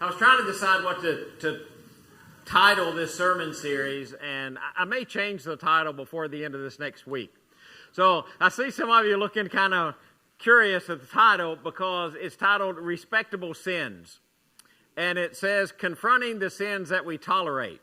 I was trying to decide what to title this sermon series, and I may change the title before the end of this next week. So I see some of you looking kind of curious at the title because it's titled Respectable Sins. And it says, confronting the sins that we tolerate.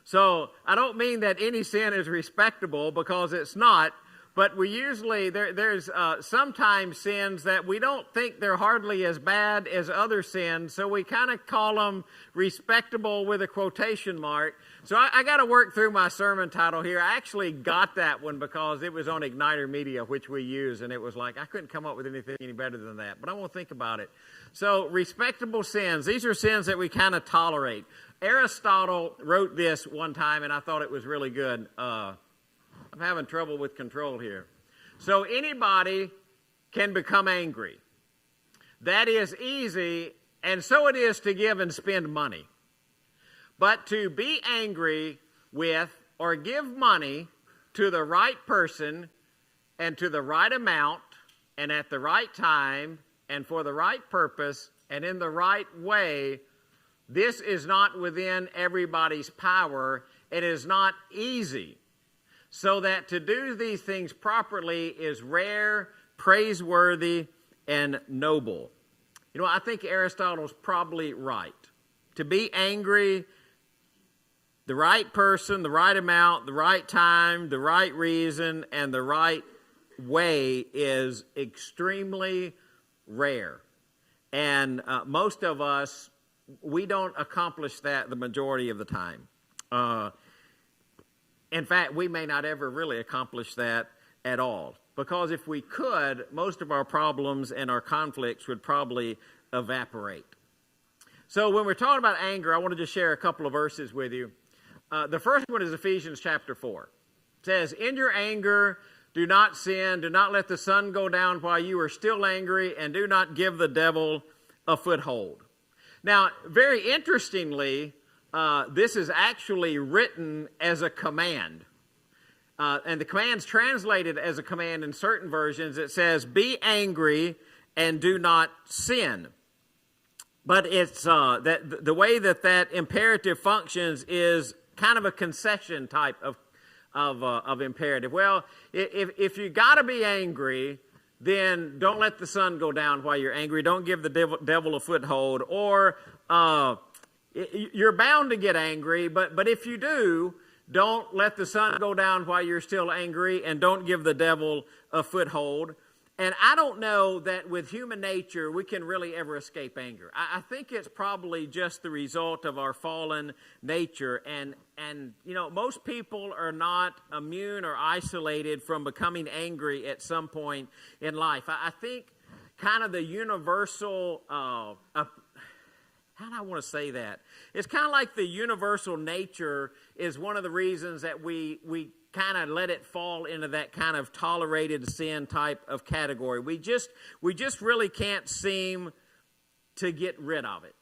So I don't mean that any sin is respectable, because it's not. But we usually, there's sometimes sins that we don't think they're hardly as bad as other sins, so we kind of call them respectable with a quotation mark. So I got to work through my sermon title here. I actually got that one because it was on Igniter Media, which we use, and it was like, I couldn't come up with anything any better than that, but I won't think about it. So respectable sins, these are sins that we kind of tolerate. Aristotle wrote this one time, and I thought it was really good. I'm having trouble with control here. So anybody can become angry. That is easy, and so it is to give and spend money. But to be angry with or give money to the right person and to the right amount and at the right time and for the right purpose and in the right way, this is not within everybody's power. It is not easy. So that to do these things properly is rare, praiseworthy, and noble. You know, I think Aristotle's probably right. To be angry, the right person, the right amount, the right time, the right reason, and the right way is extremely rare. And most of us, we don't accomplish that the majority of the time. In fact, we may not ever really accomplish that at all. Because if we could, most of our problems and our conflicts would probably evaporate. So when we're talking about anger, I want to just share a couple of verses with you. The first one is Ephesians chapter 4. It says, in your anger, do not sin. Do not let the sun go down while you are still angry. And do not give the devil a foothold. Now, very interestingly, this is actually written as a command. And the command's translated as a command in certain versions. It says, be angry and do not sin. But it's that the way that imperative functions is kind of a concession type of imperative. Well, if you got to be angry, then don't let the sun go down while you're angry. Don't give the devil a foothold. Or you're bound to get angry, but if you do, don't let the sun go down while you're still angry, and don't give the devil a foothold. And I don't know that with human nature we can really ever escape anger. I think it's probably just the result of our fallen nature. And you know, most people are not immune or isolated from becoming angry at some point in life. I think kind of the universal how do I want to say that? It's kind of like the universal nature is one of the reasons that we kind of let it fall into that kind of tolerated sin type of category. We just really can't seem to get rid of it.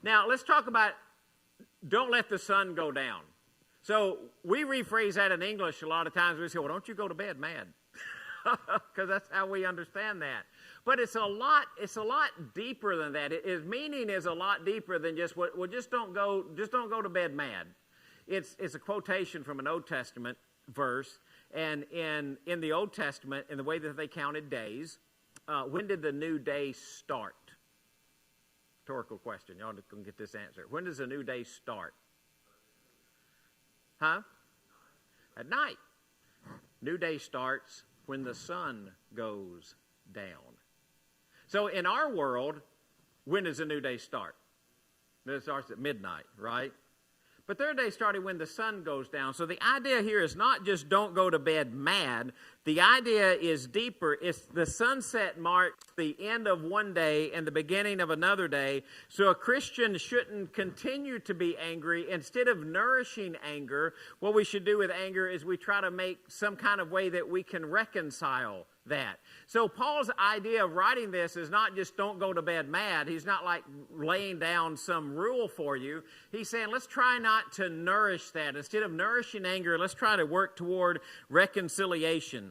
Now, let's talk about don't let the sun go down. So we rephrase that in English a lot of times. We say, well, don't you go to bed mad. Because that's how we understand that. But it's a lot deeper than that. Its meaning is a lot deeper than just, well, just don't go to bed mad. It's a quotation from an Old Testament verse. And in the Old Testament, in the way that they counted days, when did the new day start? Rhetorical question. Y'all can get this answer. When does a new day start? Huh? At night. New day starts when the sun goes down. So in our world, when does a new day start? It starts at midnight, right? But their day started when the sun goes down. So the idea here is not just don't go to bed mad. The idea is deeper. It's the sunset marks the end of one day and the beginning of another day. So a Christian shouldn't continue to be angry. Instead of nourishing anger, what we should do with anger is we try to make some kind of way that we can reconcile that. So Paul's idea of writing this is not just don't go to bed mad. He's not like laying down some rule for you. He's saying let's try not to nourish that. Instead of nourishing anger, let's try to work toward reconciliation.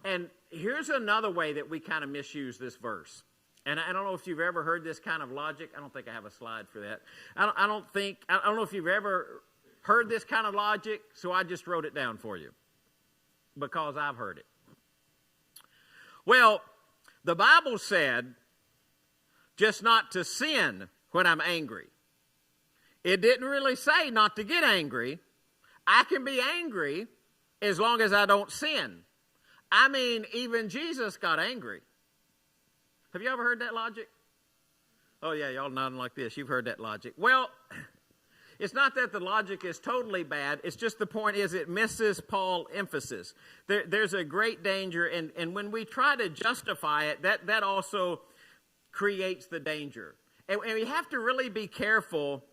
And here's another way that we kind of misuse this verse. And I don't know if you've ever heard this kind of logic. I don't think I have a slide for that. I don't know if you've ever heard this kind of logic, so I just wrote it down for you because I've heard it. Well, the Bible said just not to sin when I'm angry. It didn't really say not to get angry. I can be angry as long as I don't sin. I mean, even Jesus got angry. Have you ever heard that logic? Oh, yeah, y'all nodding like this. You've heard that logic. Well, it's not that the logic is totally bad. It's just the point is it misses Paul's emphasis. There's a great danger, and when we try to justify it, that also creates the danger. And we have to really be careful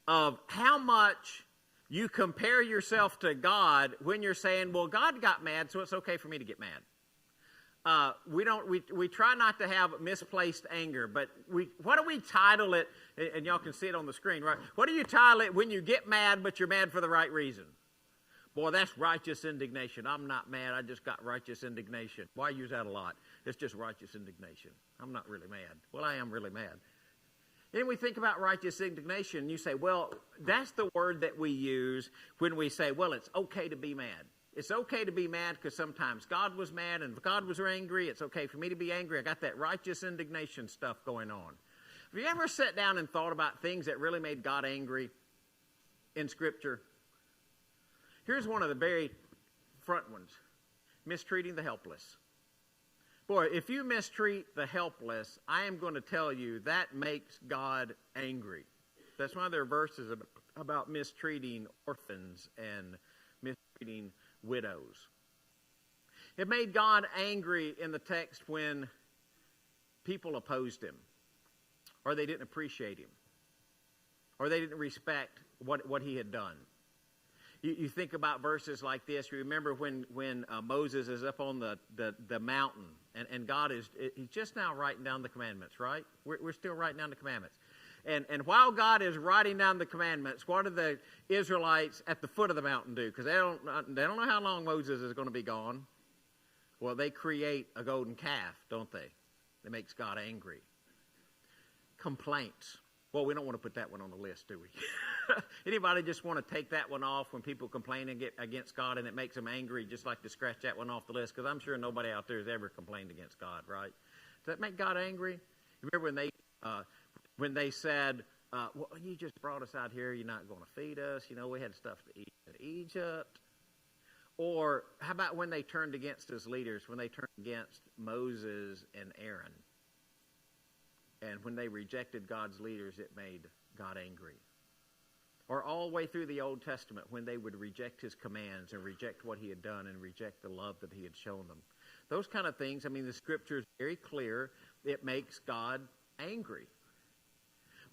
of how much you compare yourself to God when you're saying, well, God got mad, so it's okay for me to get mad. We try not to have misplaced anger, but what do we title it? And y'all can see it on the screen, right? What do you title it when you get mad, but you're mad for the right reason? Boy, that's righteous indignation. I'm not mad. I just got righteous indignation. Well, I use that a lot. It's just righteous indignation. I'm not really mad. Well, I am really mad. Then we think about righteous indignation, and you say, well, that's the word that we use when we say, well, it's okay to be mad. It's okay to be mad because sometimes God was mad, and if God was angry, it's okay for me to be angry. I got that righteous indignation stuff going on. Have you ever sat down and thought about things that really made God angry in Scripture? Here's one of the very front ones. Mistreating the helpless. Boy, if you mistreat the helpless, I am going to tell you that makes God angry. That's why there are verses about mistreating orphans and mistreating widows. It made God angry in the text when people opposed him, or they didn't appreciate him, or they didn't respect what he had done. You think about verses like this. You remember when Moses is up on the mountain, and God he's just now writing down the commandments, right? We're still writing down the commandments. And while God is writing down the commandments, what do the Israelites at the foot of the mountain do? Because they don't know how long Moses is going to be gone. Well, they create a golden calf, don't they? That makes God angry. Complaints. Well, we don't want to put that one on the list, do we? Anybody just want to take that one off when people complain against God and it makes them angry, just like to scratch that one off the list? Because I'm sure nobody out there has ever complained against God, right? Does that make God angry? Remember when they said, well, you just brought us out here, you're not going to feed us. You know, we had stuff to eat in Egypt. Or how about when they turned against his leaders, when they turned against Moses and Aaron? And when they rejected God's leaders, it made God angry. Or all the way through the Old Testament, when they would reject his commands and reject what he had done and reject the love that he had shown them. Those kind of things, I mean, the Scripture is very clear. It makes God angry.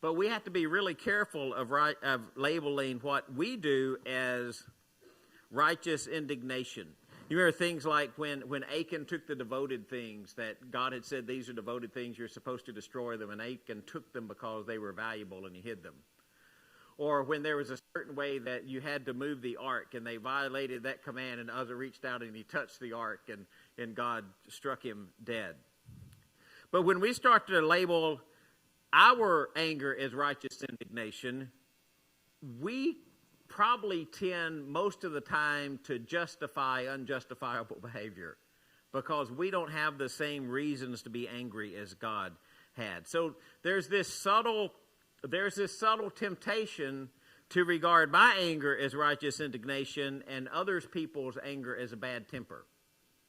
But we have to be really careful of labeling what we do as righteous indignation. You remember things like when Achan took the devoted things that God had said, these are devoted things, you're supposed to destroy them, and Achan took them because they were valuable and he hid them. Or when there was a certain way that you had to move the ark and they violated that command, and Uzzah reached out and he touched the ark and God struck him dead. But when we start to label our anger as righteous indignation, we probably tend most of the time to justify unjustifiable behavior because we don't have the same reasons to be angry as God had. So there's this subtle temptation to regard my anger as righteous indignation and others people's anger as a bad temper.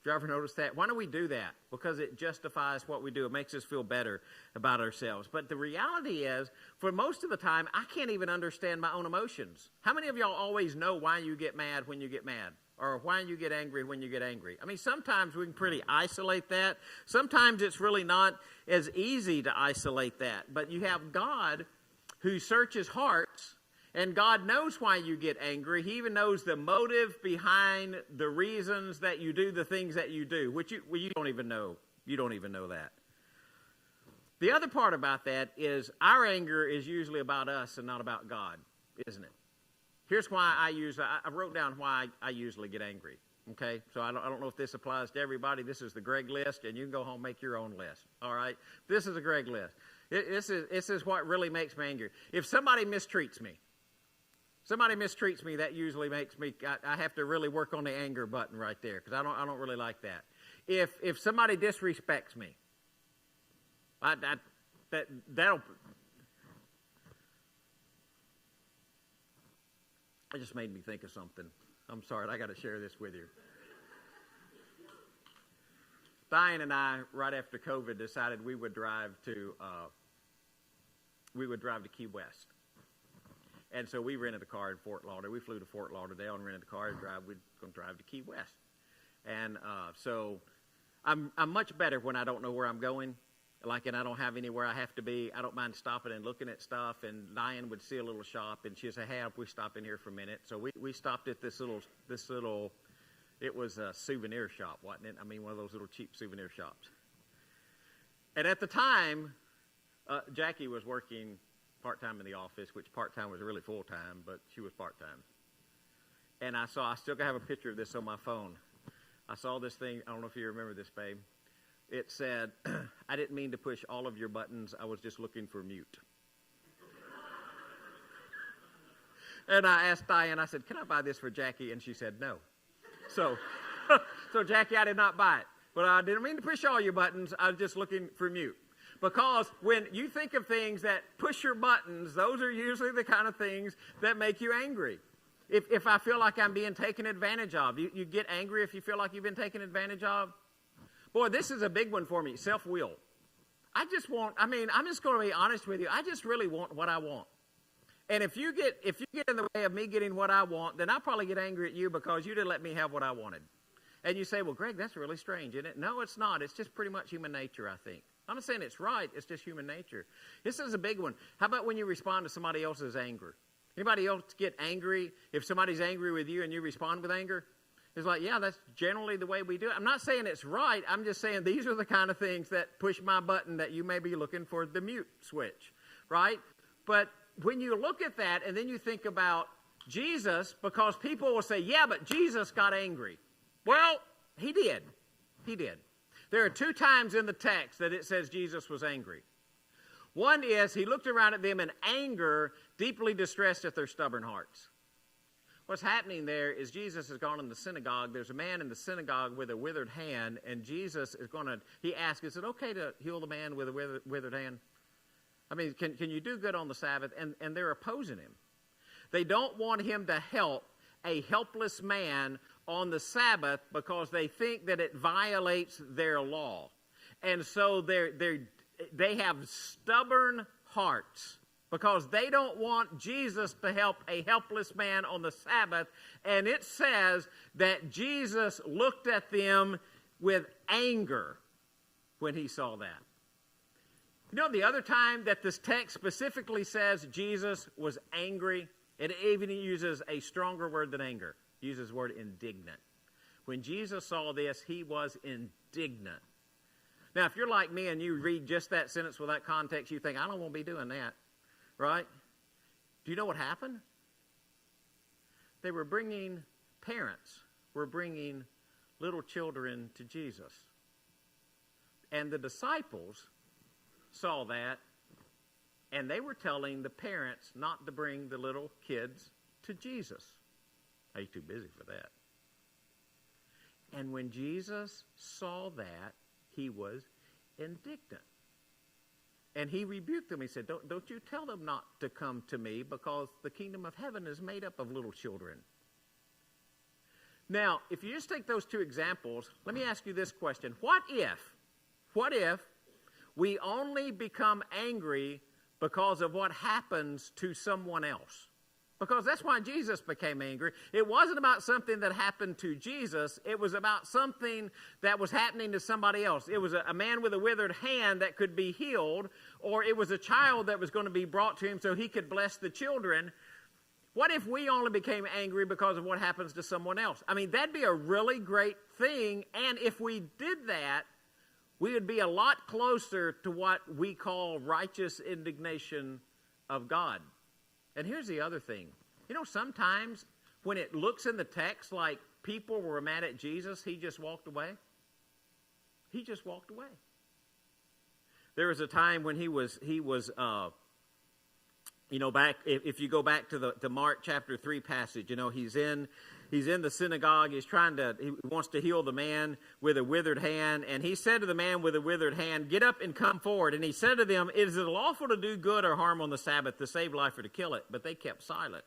Did you ever notice that? Why do we do that? Because it justifies what we do. It makes us feel better about ourselves. But the reality is, for most of the time, I can't even understand my own emotions. How many of y'all always know why you get mad when you get mad? Or why you get angry when you get angry? I mean, sometimes we can pretty isolate that. Sometimes it's really not as easy to isolate that. But you have God who searches hearts, and God knows why you get angry. He even knows the motive behind the reasons that you do the things that you do, which you don't even know. You don't even know that. The other part about that is our anger is usually about us and not about God, isn't it? Here's why I wrote down why I usually get angry. Okay, so I don't know if this applies to everybody. This is the Greg list, and you can go home and make your own list. All right, this is a Greg list. This is what really makes me angry. If somebody mistreats me, that usually makes me. I have to really work on the anger button right there because I don't really like that. If somebody disrespects me, that'll. It just made me think of something. I'm sorry, I got to share this with you. Diane and I, right after COVID, decided we would drive to Key West, and so we rented a car in Fort Lauderdale. We flew to Fort Lauderdale and rented a car and we're going to drive to Key West, and so I'm much better when I don't know where I'm going. And I don't have anywhere I have to be. I don't mind stopping and looking at stuff. And Diane would see a little shop, and she'd say, "Hey, we stop in here for a minute." So we stopped at this little. It was a souvenir shop, wasn't it? I mean, one of those little cheap souvenir shops. And at the time, Jackie was working part-time in the office, which part-time was really full-time, but she was part-time. And I still have a picture of this on my phone. I saw this thing. I don't know if you remember this, babe. It said, "I didn't mean to push all of your buttons. I was just looking for mute." And I asked Diane, I said, "Can I buy this for Jackie?" And she said, "No." So Jackie, I did not buy it. But I didn't mean to push all your buttons. I was just looking for mute. Because when you think of things that push your buttons, those are usually the kind of things that make you angry. If I feel like I'm being taken advantage of, you get angry if you feel like you've been taken advantage of. Boy, this is a big one for me, self-will. I'm just going to be honest with you. I just really want what I want. And if you get in the way of me getting what I want, then I'll probably get angry at you because you didn't let me have what I wanted. And you say, "Well, Greg, that's really strange, isn't it?" No, it's not. It's just pretty much human nature, I think. I'm not saying it's right. It's just human nature. This is a big one. How about when you respond to somebody else's anger? Anybody else get angry if somebody's angry with you and you respond with anger? It's like, yeah, that's generally the way we do it. I'm not saying it's right. I'm just saying these are the kind of things that push my button that you may be looking for the mute switch, right? But when you look at that and then you think about Jesus, because people will say, "Yeah, but Jesus got angry." Well, he did. He did. There are 2 times in the text that it says Jesus was angry. One is he looked around at them in anger, deeply distressed at their stubborn hearts. What's happening there is Jesus has gone in the synagogue. There's a man in the synagogue with a withered hand, and Jesus is he asks, "Is it okay to heal the man with a withered hand? I mean, can you do good on the Sabbath?" And they're opposing him. They don't want him to help a helpless man on the Sabbath because they think that it violates their law. And so they have stubborn hearts because they don't want Jesus to help a helpless man on the Sabbath. And it says that Jesus looked at them with anger when he saw that. You know, the other time that this text specifically says Jesus was angry, it even uses a stronger word than anger. It uses the word indignant. When Jesus saw this, he was indignant. Now, if you're like me and you read just that sentence without context, you think, "I don't want to be doing that." Right? Do you know what happened? Parents were bringing little children to Jesus. And the disciples saw that, and they were telling the parents not to bring the little kids to Jesus. He's too busy for that. And when Jesus saw that, he was indignant. And he rebuked them. He said, don't you tell them not to come to me because the kingdom of heaven is made up of little children. Now, if you just take those 2 examples, let me ask you this question. What if we only become angry because of what happens to someone else? Because that's why Jesus became angry. It wasn't about something that happened to Jesus. It was about something that was happening to somebody else. It was a man with a withered hand that could be healed, or it was a child that was going to be brought to him so he could bless the children. What if we only became angry because of what happens to someone else? I mean, that'd be a really great thing, and if we did that, we would be a lot closer to what we call righteous indignation of God. And here's the other thing. You know, sometimes when it looks in the text like people were mad at Jesus, he just walked away. He just walked away. There was a time when he was back, if you go back to the Mark chapter 3 passage, he's in the synagogue. He wants to heal the man with a withered hand. And he said to the man with a withered hand, "Get up and come forward." And he said to them, "Is it lawful to do good or harm on the Sabbath, to save life or to kill it?" But they kept silent.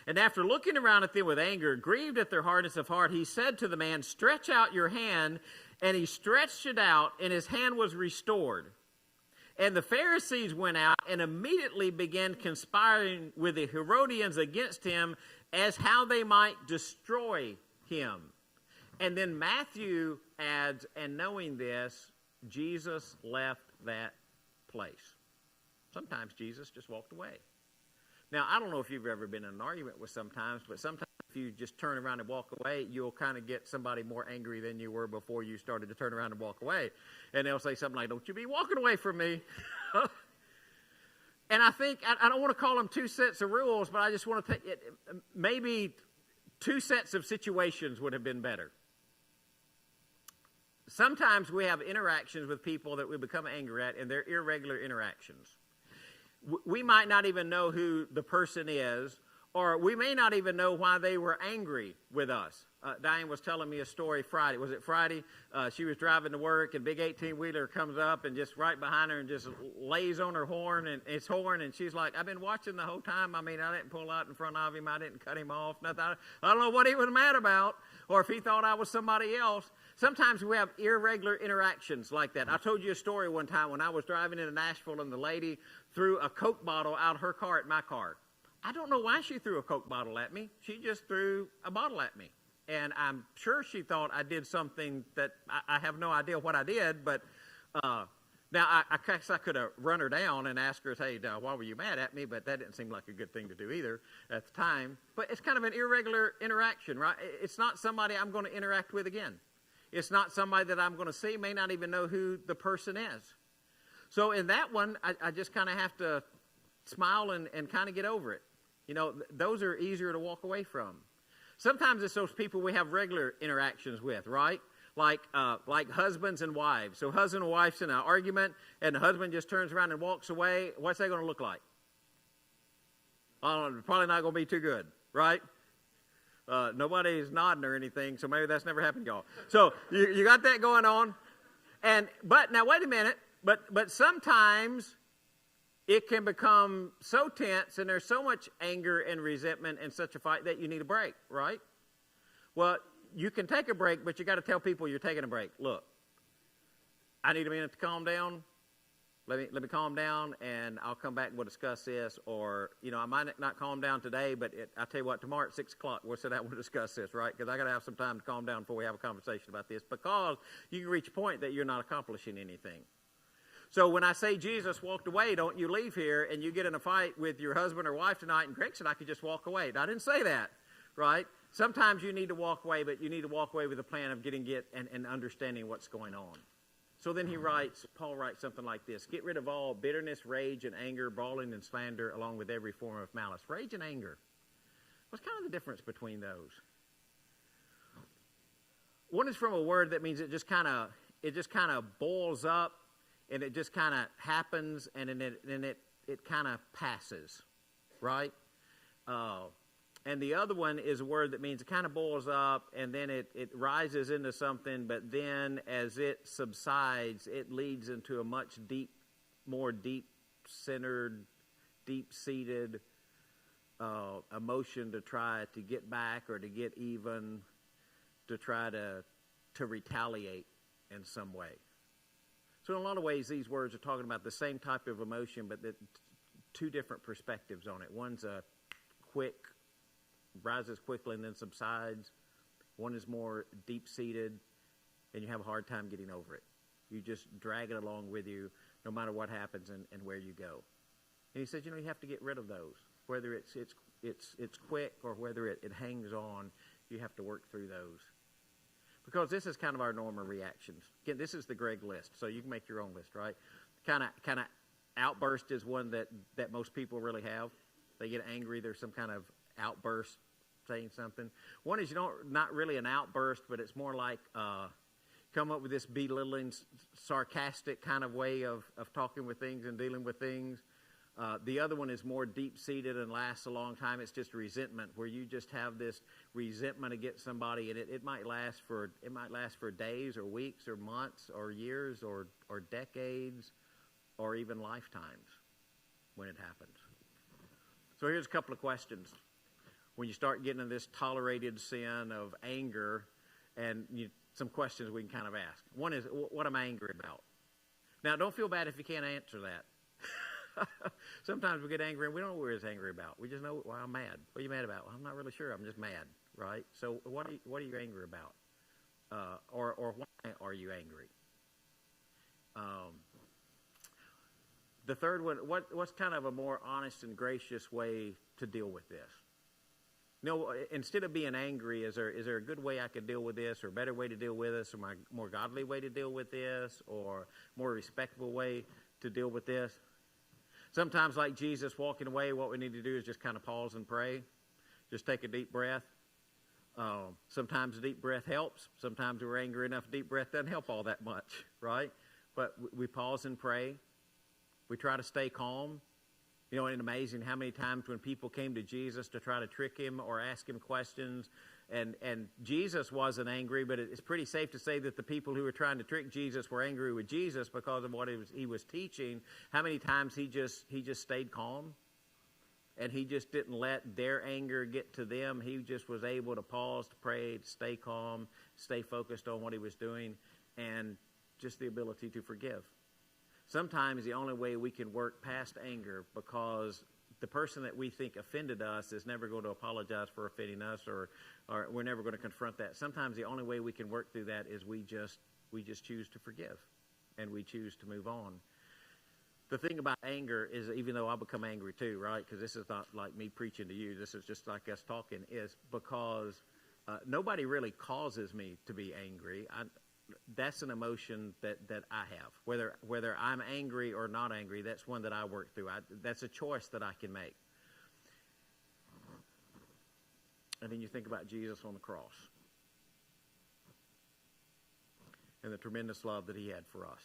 And after looking around at them with anger, grieved at their hardness of heart, he said to the man, "Stretch out your hand." And he stretched it out, and his hand was restored. And the Pharisees went out and immediately began conspiring with the Herodians against him as how they might destroy him. And then Matthew adds, "And knowing this, Jesus left that place." Sometimes Jesus just walked away. Now, I don't know if you've ever been in an argument with sometimes, but sometimes if you just turn around and walk away, you'll kind of get somebody more angry than you were before you started to turn around and walk away. And they'll say something like, "Don't you be walking away from me." And I think, I don't want to call them two sets of rules, but I just want to take maybe two sets of situations would have been better. Sometimes we have interactions with people that we become angry at, and they're irregular interactions. We might not even know who the person is, or we may not even know why they were angry with us. Diane was telling me a story Friday. Was it Friday? She was driving to work, and big 18-wheeler comes up and just right behind her and just lays on her horn, and she's like, "I've been watching the whole time. I mean, I didn't pull out in front of him. I didn't cut him off. Nothing. I don't know what he was mad about, or if he thought I was somebody else." Sometimes we have irregular interactions like that. I told you a story one time when I was driving into Nashville, and the lady threw a Coke bottle out of her car at my car. I don't know why she threw a Coke bottle at me. She just threw a bottle at me. And I'm sure she thought I did something that I have no idea what I did. But now I guess I could have run her down and asked her, "Hey, why were you mad at me?" But that didn't seem like a good thing to do either at the time. But it's kind of an irregular interaction, right? It's not somebody I'm going to interact with again. It's not somebody that I'm going to see, may not even know who the person is. So in that one, I just kind of have to smile and kind of get over it. Those are easier to walk away from. Sometimes it's those people we have regular interactions with, right? Like husbands and wives. So husband and wife's in an argument, and the husband just turns around and walks away. What's that going to look like? Probably not going to be too good, right? Nobody's nodding or anything, so maybe that's never happened to y'all. So you got that going on. But now wait a minute. But sometimes it can become so tense, and there's so much anger and resentment and such a fight that you need a break, right? Well, you can take a break, but you got to tell people you're taking a break. Look, I need a minute to calm down. Let me calm down, and I'll come back and we'll discuss this. Or, I might not calm down today, but I'll tell you what, tomorrow at 6 o'clock, we'll sit down and we'll discuss this, right? Because I got to have some time to calm down before we have a conversation about this, because you can reach a point that you're not accomplishing anything. So when I say Jesus walked away, don't you leave here and you get in a fight with your husband or wife tonight, and Greg said I could just walk away. I didn't say that, right? Sometimes you need to walk away, but you need to walk away with a plan of getting it and understanding what's going on. So then Paul writes something like this: "Get rid of all bitterness, rage, and anger, brawling and slander, along with every form of malice." Rage and anger. What's kind of the difference between those? One is from a word that means it just kind of boils up, and it just kind of happens, and then it kind of passes, right? And the other one is a word that means it kind of boils up, and then it rises into something, but then as it subsides, it leads into a much more deep-centered, deep-seated emotion to try to get back or to get even, to try to retaliate in some way. So in a lot of ways, these words are talking about the same type of emotion, but two different perspectives on it. One's a quick, rises quickly and then subsides. One is more deep-seated, and you have a hard time getting over it. You just drag it along with you no matter what happens and where you go. And he says, you have to get rid of those. Whether it's quick or whether it hangs on, you have to work through those. Because this is kind of our normal reactions. Again, this is the Greg list, so you can make your own list, right? Kind of outburst is one that most people really have. They get angry. There's some kind of outburst saying something. One is not really an outburst, but it's more like come up with this belittling, sarcastic kind of way of talking with things and dealing with things. The other one is more deep-seated and lasts a long time. It's just resentment, where you just have this resentment against somebody, and it might last for days or weeks or months or years or decades or even lifetimes when it happens. So here's a couple of questions. When you start getting in this tolerated sin of anger, and some questions we can kind of ask. One is, what am I angry about? Now, don't feel bad if you can't answer that. Sometimes we get angry and we don't know what we're angry about. We just know, well, I'm mad. What are you mad about? Well, I'm not really sure. I'm just mad, right? So what are you angry about? Or why are you angry? The third one, what's kind of a more honest and gracious way to deal with this? Instead of being angry, is there a good way I could deal with this, or a better way to deal with this, or my more godly way to deal with this, or more respectable way to deal with this? Sometimes, like Jesus walking away, what we need to do is just kind of pause and pray. Just take a deep breath. Sometimes a deep breath helps. Sometimes we're angry enough, deep breath doesn't help all that much, right? But we pause and pray. We try to stay calm. It's amazing how many times when people came to Jesus to try to trick him or ask him questions, and Jesus wasn't angry, but it's pretty safe to say that the people who were trying to trick Jesus were angry with Jesus because of what he was teaching. How many times he just stayed calm, and he just didn't let their anger get to them. He just was able to pause, to pray, to stay calm, stay focused on what he was doing, and just the ability to forgive. Sometimes the only way we can work past anger, because the person that we think offended us is never going to apologize for offending us, or we're never going to confront that. Sometimes the only way we can work through that is we just choose to forgive, and we choose to move on. The thing about anger is, even though I become angry too, right? Because this is not like me preaching to you. This is just like us talking. Is because nobody really causes me to be angry. That's an emotion that I have. Whether I'm angry or not angry, that's one that I work through. That's a choice that I can make. And then you think about Jesus on the cross and the tremendous love that he had for us.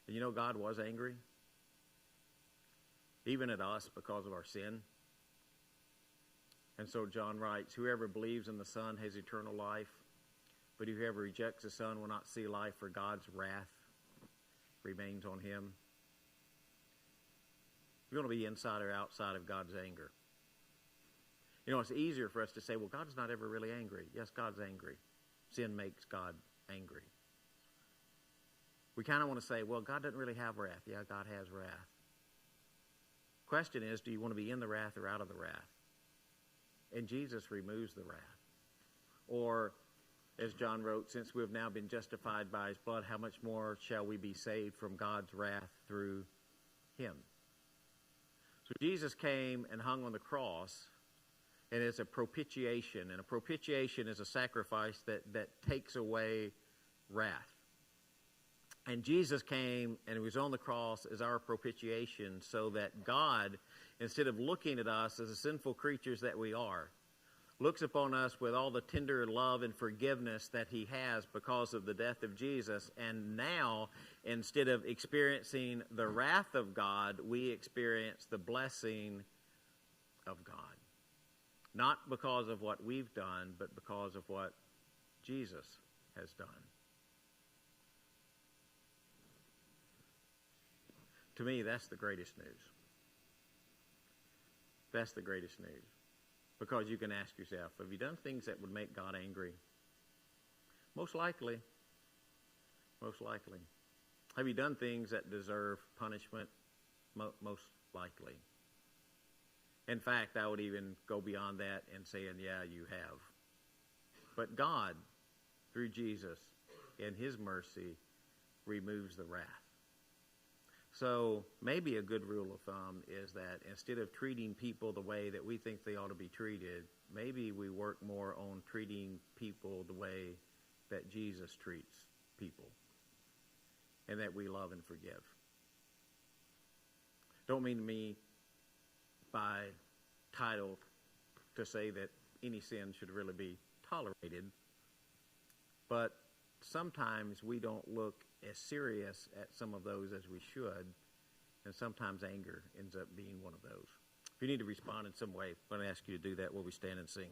And God was angry, even at us, because of our sin. And so John writes, whoever believes in the Son has eternal life, but whoever rejects the Son will not see life, for God's wrath remains on him. We want to be inside or outside of God's anger. It's easier for us to say, well, God's not ever really angry. Yes, God's angry. Sin makes God angry. We kind of want to say, well, God doesn't really have wrath. Yeah, God has wrath. Question is, do you want to be in the wrath or out of the wrath? And Jesus removes the wrath. Or, as John wrote, since we have now been justified by his blood, how much more shall we be saved from God's wrath through him? So Jesus came and hung on the cross, and it's a propitiation. And a propitiation is a sacrifice that takes away wrath. And Jesus came and he was on the cross as our propitiation, so that God, instead of looking at us as the sinful creatures that we are, looks upon us with all the tender love and forgiveness that he has because of the death of Jesus. And now, instead of experiencing the wrath of God, we experience the blessing of God. Not because of what we've done, but because of what Jesus has done. To me, that's the greatest news. That's the greatest news. Because you can ask yourself, have you done things that would make God angry? Most likely. Most likely. Have you done things that deserve punishment? Most likely. In fact, I would even go beyond that and saying, yeah, you have. But God, through Jesus, in his mercy, removes the wrath. So maybe a good rule of thumb is that instead of treating people the way that we think they ought to be treated, maybe we work more on treating people the way that Jesus treats people, and that we love and forgive. Don't mean to me by title to say that any sin should really be tolerated. But sometimes we don't look as serious at some of those as we should, and sometimes anger ends up being one of those. If you need to respond in some way, I'm going to ask you to do that while we stand and sing.